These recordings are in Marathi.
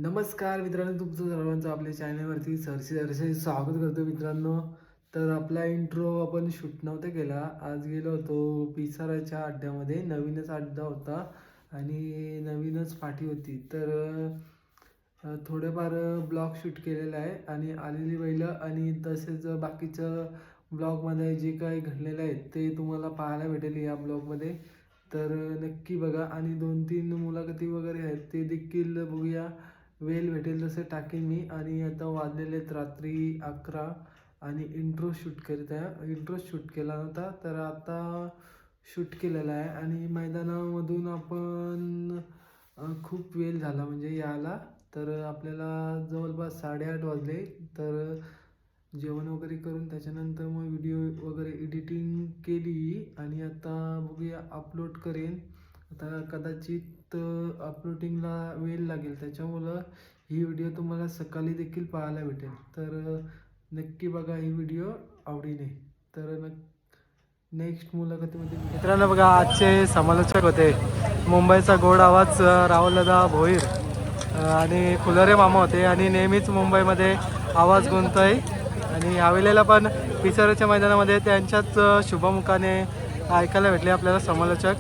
नमस्कार मित्रांनो, तुमचं सर्वांचं आपल्या चॅनलवरती सरसे स्वागत करतो मित्रांनो. तर आपला इंट्रो आपण शूट नव्हता केला. आज गेलो होतो पिसाराच्या अड्ड्यामध्ये. नवीनच अड्डा होता आणि नवीनच पाठी होती. तर थोडेफार ब्लॉग शूट केलेला आहे आणि आलेली बैलं आणि तसेच बाकीचं ब्लॉगमध्ये जे काही घडलेलं आहे ते तुम्हाला पाहायला भेटेल या ब्लॉगमध्ये. तर नक्की बघा आणि 2-3 मुलाखती वगैरे आहेत ते देखील बघूया. वेळ भेटेल तसे टाकेन मी. आणि आता वाजलेले आहेत रात्री 11 आणि इंट्रो शूट केला नव्हता, तर आता शूट केलेला आहे. आणि मैदानामधून आपण खूप वेळ झाला म्हणजे यायला. तर आपल्याला जवळपास 8:30 वाजले. तर जेवण वगैरे करून त्याच्यानंतर मग व्हिडिओ वगैरे एडिटिंग केली आणि आता बघूया अपलोड करेन. आता कदाचित अपलोडिंगला वेळ लागेल, त्याच्यामुळं ही व्हिडिओ तुम्हाला सकाळी देखील पाहायला भेटेल. तर नक्की बघा ही व्हिडिओ आवडीने. तर नेक्स्ट मुलाखतीमध्ये मित्रांनो बघा, आजचे समालोचक होते मुंबईचा गोड आवाज राहुलदा भोईर आणि फुलरे मामा होते. आणि नेहमीच मुंबईमध्ये आवाज गुंततोय आणि यावेळेला पण पिसाराच्या मैदानामध्ये त्यांच्याच शुभमुखाने ऐकायला भेटले आपल्याला समालोचक.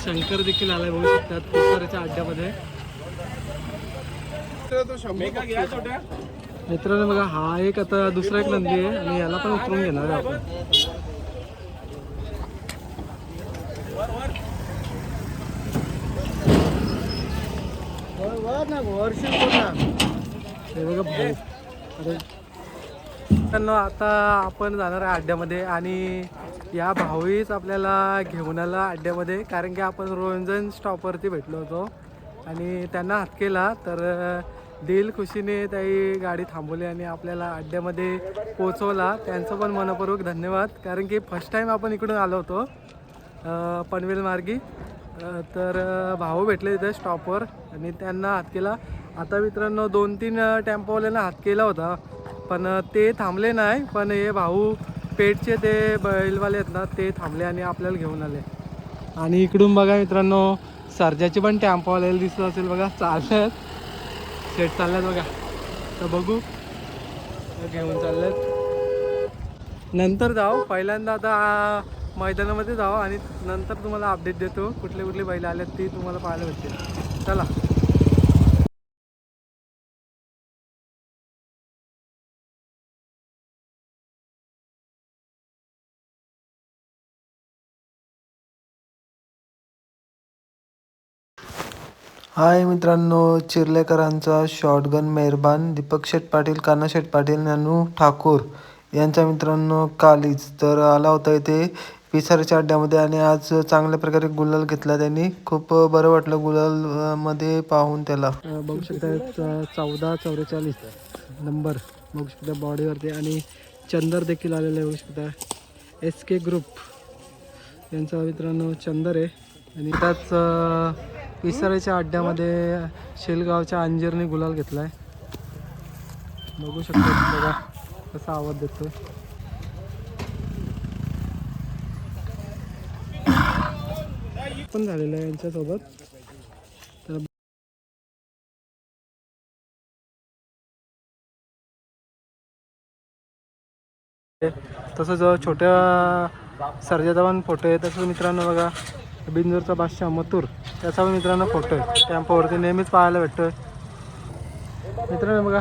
शंकर देखील आलाय बघू शकतात पिसाराच्या अड्ड्यामध्ये. मित्रांनो बघा, हा एक आता दुसरा एक नंदी आहे आणि याला पण उतरून घेणार आहे आपण. हे बघा भाऊ. अरे आता आपण जाणार आहे अड्ड्यामध्ये आणि या भाऊच आपल्याला घेऊन आला अड्ड्यामध्ये, कारण की आपण रोंजन स्टॉपवरती भेटलो होतो आणि त्यांना हात केला. तर दिल खुशीने त्याही गाडी थांबवली आणि आपल्याला अड्ड्यामध्ये पोचवला. त्यांचं पण मनपूर्वक धन्यवाद, कारण की फर्स्ट टाईम आपण इकडून आलो होतो पनवेल मार्गी. तर भाऊ भेटले तिथे स्टॉपवर आणि त्यांना हात केला. आता मित्रांनो 2-3 टेम्पोवाल्यांना हात केला होता पण ते थांबले नाही. पण हे भाऊ पेठचे ते बैलवाले आहेत ना, ते थांबले आणि आपल्याला घेऊन आले. आणि इकडून बघा मित्रांनो, सर्जाचे पण टेम्पोवाल्याला दिसत असेल बघा, चालल्यात सेट चालल्यात बघा. तर बघू, घेऊन चालल्यात. नंतर जाऊ, पहिल्यांदा आता मैदानामध्ये जाऊ आणि नंतर तुम्हाला अपडेट देतो कुठले कुठले बैल आलेत ती तुम्हाला पाहायला भेटतील. चला. हाय मित्रांनो, चिर्लेकरांचा शॉटगन मेहरबान दीपक शेठ पाटील, कान्हा शेठ पाटील, नानू ठाकूर यांचा मित्रांनो कालीज तर आला होता इथे पिसाराच्या अड्ड्यामध्ये आणि आज चांगल्या प्रकारे गुलाल घेतला त्यांनी. खूप बरं वाटलं गुलाल मध्ये पाहून त्याला. बघू शकता 1444 नंबर बघू शकता बॉडीवरती. आणि चंदर देखील आलेलं आहे बघू शकता. SK ग्रुप यांचा मित्रांनो चंदर आहे. आणि त्याच पिसाराच्या अड्ड्यामध्ये शेलगावच्या अंजीरने गुलाल घेतलाय. बघू शकता बघा कसा आवाज देतोय. पण झालेलं आहे यांच्यासोबत. तर तसंच छोट्या सर्जाचा पण फोटो आहे. तसंच मित्रांनो बघा, बिंजूरचा बादशाह मथुर त्याचा पण मित्रांनो फोटो आहे टेम्पोवरती, नेहमीच पाहायला भेटतोय. मित्रांनो बघा,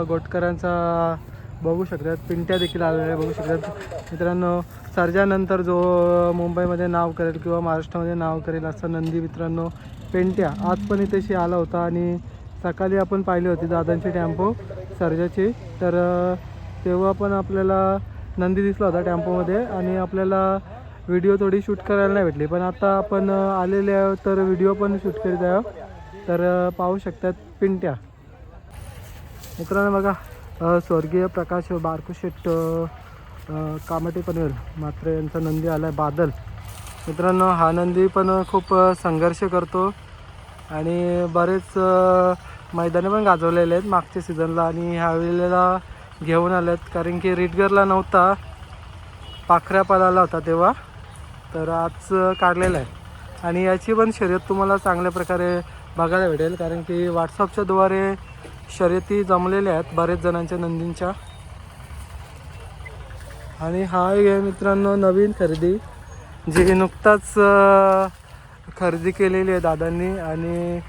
गोटकरांचा बघू शकतात पिंट्या देखील आलेला आहे बघू शकतात मित्रांनो. सर्जानंतर जो मुंबईमध्ये नाव करेल किंवा महाराष्ट्रामध्ये नाव करेल असा नंदी मित्रांनो पेंट्या आज पण इथेशी आला होता. आणि सकाळी आपण पाहिली होती दादांची टेम्पो सर्जाची. तर तेव्हा पण आपल्याला नंदी दिसला होता टेम्पोमध्ये आणि आपल्याला व्हिडिओ थोडी शूट करायला नाही भेटली. पण आता आपण आलेले आहोत तर व्हिडिओ पण शूट करीत आहोत. तर पाहू शकतात पिंट्या. मित्रांनो बघा, स्वर्गीय प्रकाश बारकुशेट कामटे पनवेल मात्र यांचा नंदी आला आहे बादल. मित्रांनो हा नंदी पण खूप संघर्ष करतो आणि बरेच मैदाने पण गाजवलेले आहेत मागच्या सीझनला आणि ह्या वेळेला घेऊन आलेत, कारण की रिटगरला नव्हता, पाखऱ्या पळाला होता तेव्हा, तर आज काढलेला आहे. आणि याची पण शर्यत तुम्हाला चांगल्या प्रकारे बघायला भेटेल, कारण की व्हॉट्सअपच्या द्वारे शर्यती जमलेल्या आहेत बरेच जणांच्या नंदींच्या. आणि हा आहे मित्रांनो नवीन खरेदी, जी नुकताच खरेदी केलेली आहे दादांनी. आणि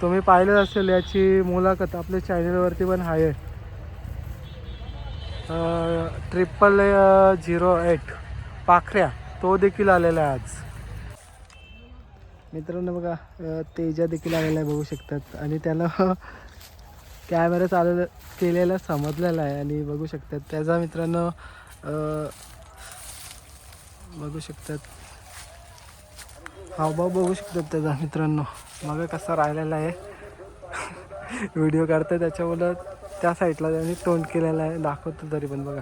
तुम्ही पाहिलं असेल याची मुलाखत आपल्या चॅनलवरती पण आहे. 0008 पाखऱ्या तो देखील आलेला आहे आज. मित्रांनो बघा तेजा देखील आलेला आहे, बघू शकतात. आणि त्याला कॅमेरा चालू केलेला समजलेला आहे. आणि बघू शकतात त्याचा मित्रांनो बघू शकतात हावभाव बघू शकतात त्याचा मित्रांनो. मग कसा राहिलेला आहे व्हिडिओ काढतोय त्याच्यामुळं त्या साईडला त्यांनी तोंड केलेलं आहे, दाखवतो तरी पण बघा.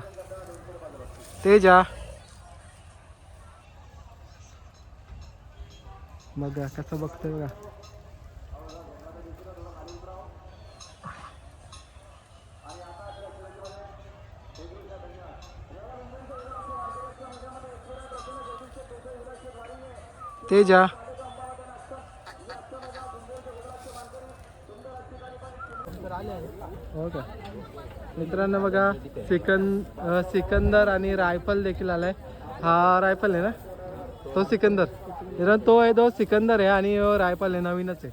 तेजा बघा कसं बघतोय बघा. तेजा हो का मित्रांनो बघा सिकंदर आणि रायफल देखील आलाय. हा रायफल आहे ना, तो सिकंदर मित्रांनो, तो आहे तो सिकंदर आहे आणि रायफल आहे नवीनच आहे.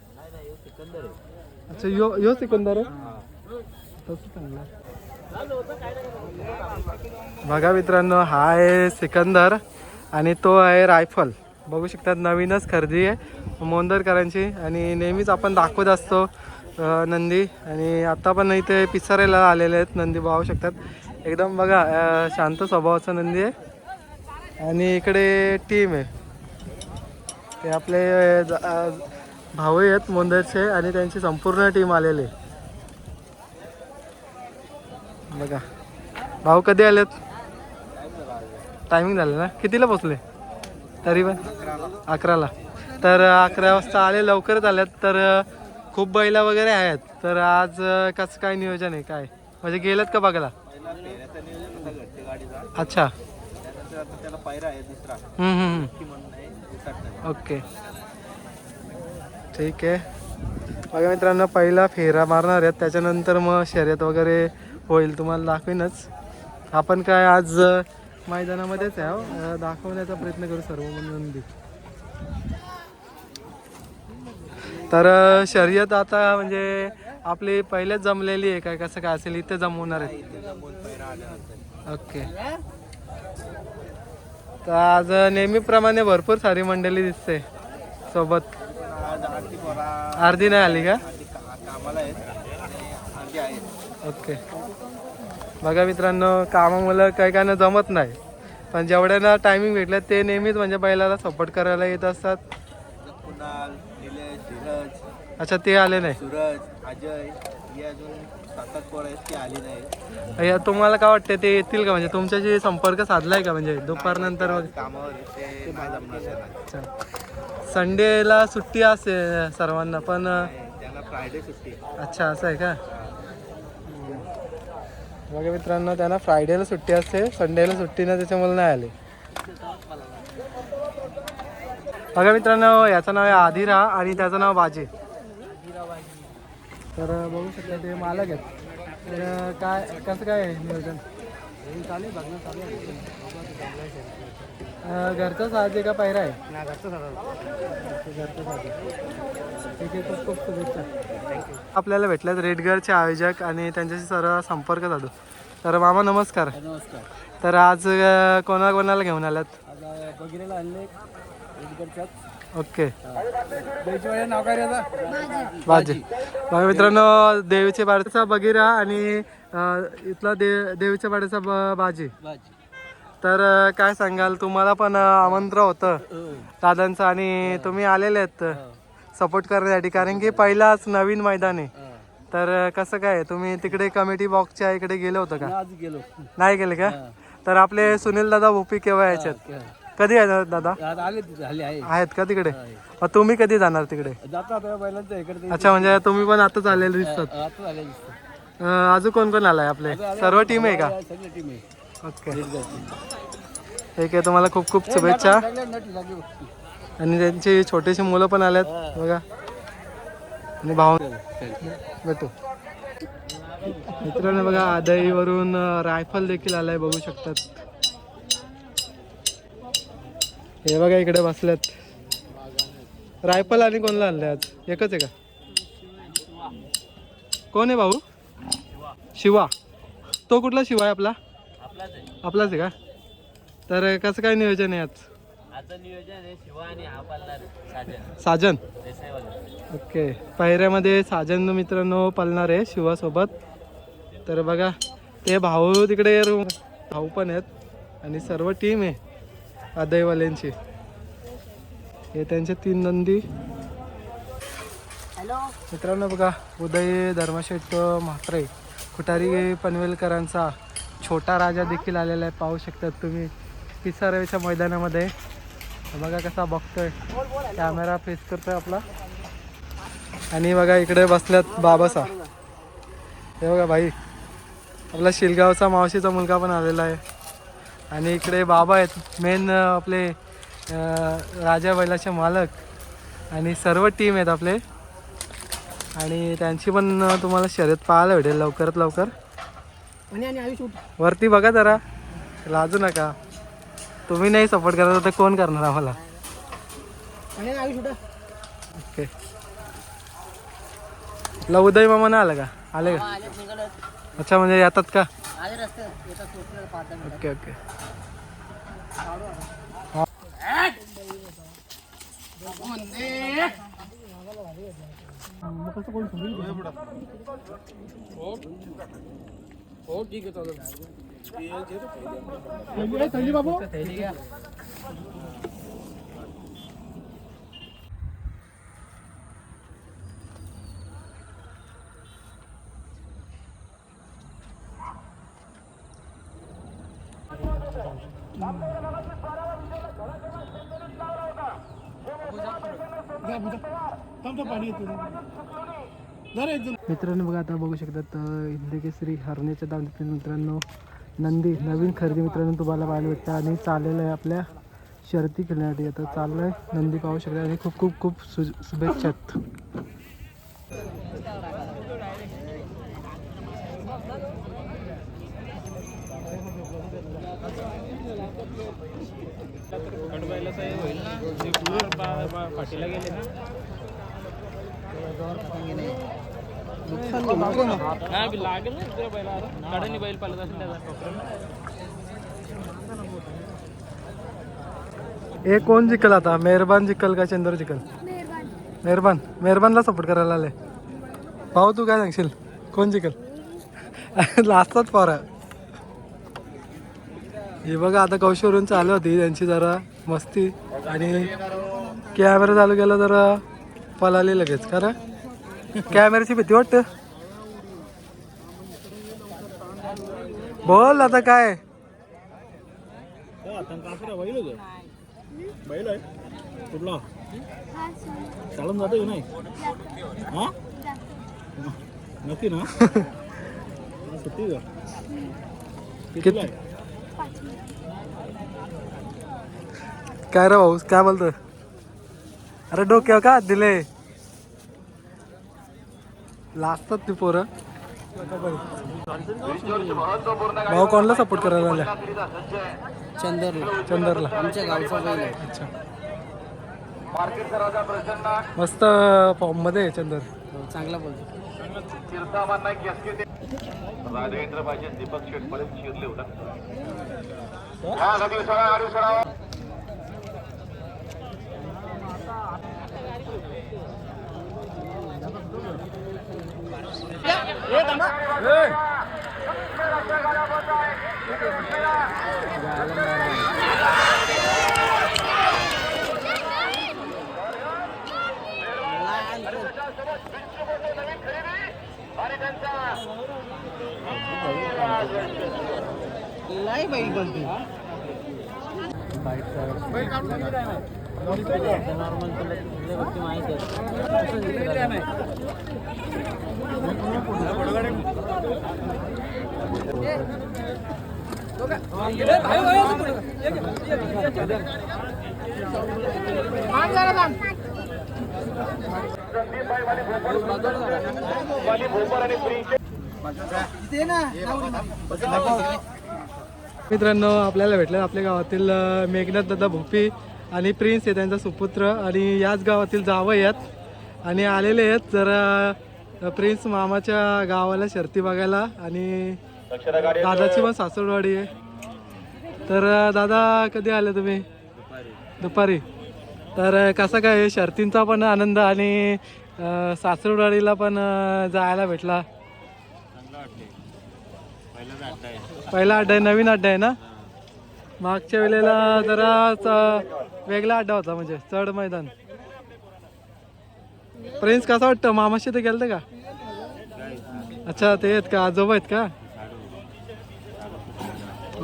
अच्छा यो सिकंदर आहे, तोच चांगला. बघा मित्रांनो हा आहे सिकंदर आणि तो आहे रायफल. बघू शकतात नवीनच खरेदी आहे मोंदरकरांची. आणि नेहमीच आपण दाखवत असतो नंदी, आणि आता पण इथे पिसाऱ्याला आलेले आहेत नंदी पाहू शकतात. एकदम बघा शांत स्वभावाचा नंदी आहे. आणि इकडे टीम आहे, ते आपले भाऊ आहेत मोंदरचे आणि त्यांची संपूर्ण टीम आलेली आहे. बघा भाऊ कधी आलेत, टायमिंग झालं ना, कितीला पोचले तरी पण 11ला. तर 11 वाजता आले, लवकरच आल्यात. तर खूप बैला वगैरे आहेत. तर आज कसं काय नियोजन आहे, काय म्हणजे गेलेत का बघायला? अच्छा ओके ठीक आहे. बघा मित्रांनो पहिला फेरा मारणार आहेत, त्याच्यानंतर मग शर्यत वगैरे होईल, तुम्हाला दाखवीनच. आपण काय आज मैदानामध्येच आहे, दाखवण्याचा प्रयत्न करू सर्व नंदी. तर शर्यत आता म्हणजे आपली पहिलेच जमलेली आहे काय, कसं काय असेल इथे जमवणार आहे? ओके. तर आज नेहमीप्रमाणे भरपूर सारी मंडळी दिसते सोबत. अर्धी नाही आली का? ओके. बघा मित्रांनो कामामुळे काही काय जमत नाही, पण जेवढ्यांना टायमिंग भेटलं ते नेहमीच म्हणजे बैलाला सपोर्ट करायला येत असतात. अच्छा ते आले नाही. सूरज अजय हे अजून 7-8 पोरं आहेत, ते आले नाही. तुम्हाला काय वाटतं ते येतील का, म्हणजे तुमच्याशी संपर्क साधलाय का, म्हणजे दुपारनंतर? अच्छा संडेला सुट्टी असते सर्वांना, पण फ्रायडे सुट्टी. अच्छा असं आहे का? बघा मित्रांनो त्यांना फ्रायडेला सुट्टी असते, संडेला सुट्टी ना, त्याच्यामुळे नाही आले. बघा मित्रांनो याचं नाव आहे आदिरा आणि त्याचं नाव बाजी. तर बघू शकता ते मालक आहेत. तर काय कसं काय आहे नियोजन? चालू आहे, बघणं चालू आहे. घरचा साज आहे का पायरा आहे? घरचा साज. ठीक आहे, खूप खूप शुभेच्छा. आपल्याला भेटल्यात रेडगरचे आयोजक आणि त्यांच्याशी सर्व संपर्क साधू. तर मामा नमस्कार. नमस्कार. तर आज कोणाला घेऊन आलात? बघितलेला आणले. ओके. नाव काय बाजी. बघा मित्रांनो देवीच्या पाड्याचा बगिरा आणि इथला देवीच्या पाड्याचा बाजी. तर काय सांगाल, तुम्हाला पण आमंत्रण होतं दादांचं आणि तुम्ही आलेले आहेत सपोर्ट करण्यासाठी, कारण की पहिलाच नवीन मैदान आहे. तर कसं काय तुम्ही तिकडे कमिटी बॉक्सच्या इकडे गेले होतं का? गेलो नाही गेले का? तर आपले सुनील दादा भोपी केव्हा यायच्यात, कधी येणार दादा? झाले आहेत का तिकडे? मग तुम्ही कधी जाणार तिकडे? जातो आता बैलांच्या इकडे. अच्छा, म्हणजे तुम्ही पण आताच आलेले दिसतात. आता झाले अजून कोण कोण आलाय आपले? सर्व टीम आहे का? सगळी टीम आहे. ओके, ठीक आहे. तुम्हाला खूप खूप शुभेच्छा. आणि त्यांची छोटीशी मुलं पण आल्यात बघा. आणि भाऊ भेटू मित्रांनो. बघा आदईवरून रायफल देखील आलाय, बघू शकतात. हे बघा इकडे बसल्यात. रायफल आणि कोणला आणलंय आज? एकच आहे का? कोण आहे भाऊ? शिवा. तो कुठला शिवा आहे आपला? आपलाच आहे का? तर कसं काय नियोजन आहे आज? साजन. ओके, पायऱ्यामध्ये साजन मित्रांनो पळणार आहे शिवासोबत. तर बघा ते भाऊ तिकडे, भाऊ पण आहेत आणि सर्व टीम आहे आदईवाल्यांची. हे त्यांचे 3 नंदी. मित्रांनो बघा, उदय धर्मशेठ म्हात्रे खुटारी पनवेलकरांचा छोटा राजा देखील आलेला आहे, पाहू शकतात तुम्ही पिसाऱ्याच्या मैदानामध्ये. बघा कसा बघतोय, कॅमेरा फेस करतोय आपला. आणि बघा इकडे बसल्यात बाबासा. हे बघा भाई, आपला शिलगावचा मावशीचा मुलगा पण आलेला आहे. आणि इकडे बाबा आहेत, मेन आपले राजा बैलाचे मालक. आणि सर्व टीम आहेत आपले. आणि त्यांची पण तुम्हाला शर्यत पाहायला भेटेल लवकरात लवकर. वरती बघा जरा, लाजू नका. तुम्ही नाही सपोर्ट करत तर कोण करणार आम्हाला? ओके, आपला उदय मामा नाही आला का? आले का? अच्छा, म्हणजे येतात का? Okay okay. हो ठीक आहे, चालेल. मित्रांनो बघा, आता बघू शकतात हिंदकेसरी हरण्याच्या दावणीतील मित्रांनो नंदी नवीन खरेदी मित्रांनो तुम्हाला पाहायला भेटतं. आणि चाललेलं आहे आपल्या शर्ती खेळण्यासाठी. आता चाललं आहे नंदी, पाहू शकता. आणि खूप खूप खूप शुभेच्छा. पाठीला गेले ना. लागेल ना बैला, कडनी बैल पालत असेल त्याचा. हे कोण जिंकल आता? मेहरबान जिंकल का चंद्र जिंकल? मेहरबान. मेहरबानला सपोर्ट करायला आले. भाऊ तू काय सांगशील, कोण जिंकल? लास्टच पोरा. हे बघा आता कौशवरून चालू होती त्यांची जरा मस्ती. आणि कॅमेरा चालू केला तर पळाली लगेच. खरं कॅमेऱ्याची भीती वाटतं. बोल आता काय? बैल आहे कुठला? चालून जातो की नाही? हा, नक्की ना? सुट्टी का? किती काय रे भाऊ, काय बोलतो? अरे डोक्यावर का हात दिले? लाजतात ती पोरं. भाऊ कोणला सपोर्ट करायला आल्या? चंदरला. आमच्या गावचा बैल आहे. अच्छा, मस्त फॉर्म मध्ये आहे चंदर. चांगला बोलतो. राजेंद्र पाहिजे, दीपक शेटपर्यंत शिरले होता. नॉर्मल तुला माहिती आहे. मित्रांनो आपल्याला भेटलं आपल्या गावातील मेघनाथ दादा भोपी आणि प्रिन्स आहे त्यांचा सुपुत्र आणि याच गावातील जावई आहेत आणि आलेले आहेत जरा प्रिन्स मामाच्या गावाला शर्ती बघायला आणि दादाची पण सासरवाडी आहे. तर दादा कधी आले तुम्ही? दुपारी. तर कसा काय शर्तींचा पण आनंद आणि सासरवाडीला पण जायला भेटला? पहिला अड्डा आहे, नवीन अड्डा आहे ना? मागच्या वेळेला जरा वेगळा अड्डा होता म्हणजे चढ मैदान. प्रिन्स कसा वाटतं? मामाशी ते गेलते का? अच्छा ते आहेत का? आजोबा आहेत का?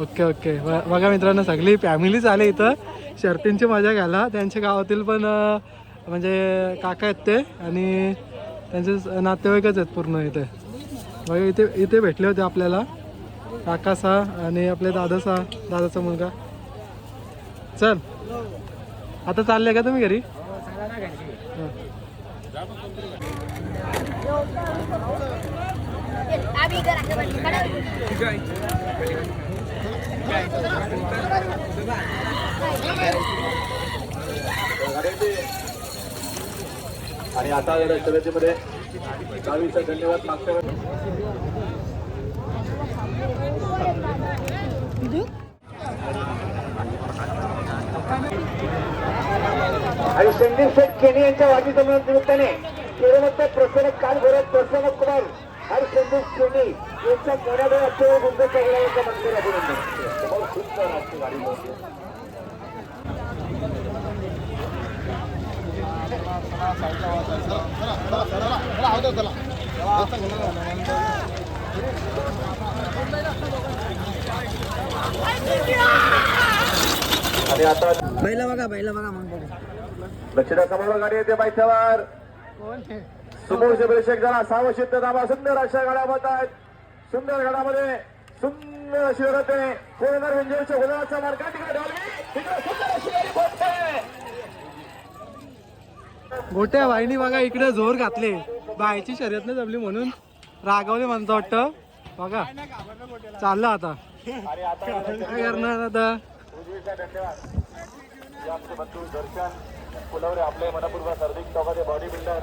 Okay okay. बघा मित्रांनो सगळी फॅमिलीच आले इथं शर्तींची मजा घ्यायला. त्यांच्या गावातील पण म्हणजे काका आहेत ते आणि त्यांचे नातेवाईकच आहेत पूर्ण इथे. बघा इथे भेटले होते आपल्याला काकासा आणि आपले दादाचा मुलगा. चल आता चालले का तुम्ही घरी? आणि आता शर्यतीमध्ये दहावीचा धन्यवाद मागच्या आणि संदीप शेठ केनी यांच्या वाढदिवसा निमित्ताने केरळमध्ये प्रसन्न काल भरत प्रसन्न कुमार आणि संदीप केनी यांच्या कोणाकडे अत्यंत गुंत करण्याचा मंदिर अभिनंदन. बहुत सुंदर आपली गाडी होती. आणि आता बैला बघा मग लक्षणा कमाल गाडी येते पायथ्यावर समोरचे प्रेक्षक जरा सावशित दाबा. सुंदर अशा गाड्या आहेत. सुंदर गाड्यामध्ये सुंदर अशी होते कोरोना विंजरच्या गुलाबाचा मार्ग गोट्या बाईनी बघा इकडे जोर घातले. बाईची शर्यत नाही जमली म्हणून रागावले म्हणतो वाटतं. बघा चाललं आता काय करणार आता. दर्शन फुलवरे आपले मनापूर्वक हार्दिक स्वागत. बॉडी बिल्डर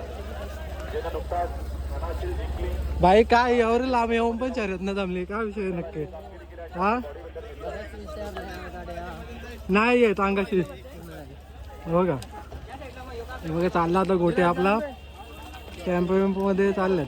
ज्यानं नुकताच मनाशी जिंकली. बाई काय एवढं लांब येऊन पण शर्यत नाही जमली काय विषय नक्की? हा नाही येत अंगाशी. बघा बघा चालला आता गोटे आपला कॅम्प मध्ये चालल्यात.